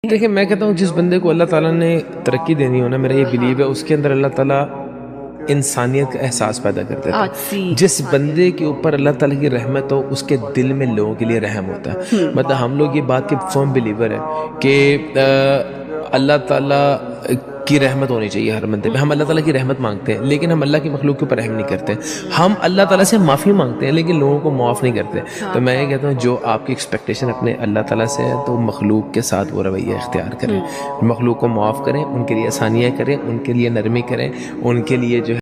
देखिए, मैं कहता हूँ जिस बंदे को अल्लाह ताला ने तरक्की देनी हो ना, मेरा ये बिलीव है उसके अंदर अल्लाह ताला इंसानियत का एहसास पैदा कर देता है। जी। जिस बंदे के ऊपर अल्लाह ताला की रहमत हो उसके दिल में लोगों के लिए रहम होता है। हुँ। मतलब हम लोग ये बात के फर्म बिलीवर है कि अल्लाह ताला की रहमत होनी चाहिए हर बंदे पे। हम अल्लाह ताला की रहमत मांगते हैं लेकिन हम अल्लाह की मखलूक के ऊपर रहम नहीं करते। हम अल्लाह ताला से माफ़ी मांगते हैं लेकिन लोगों को माफ़ नहीं करते। तो हाँ। मैं ये कहता हूँ जो आपकी एक्सपेक्टेशन अपने अल्लाह ताला से है तो मखलूक के साथ वो रवैया इख्तियार करें। हुँ। मखलूक को माफ़ करें, उनके लिए आसानियाँ करें, उनके लिए नरमी करें, उनके लिए जो है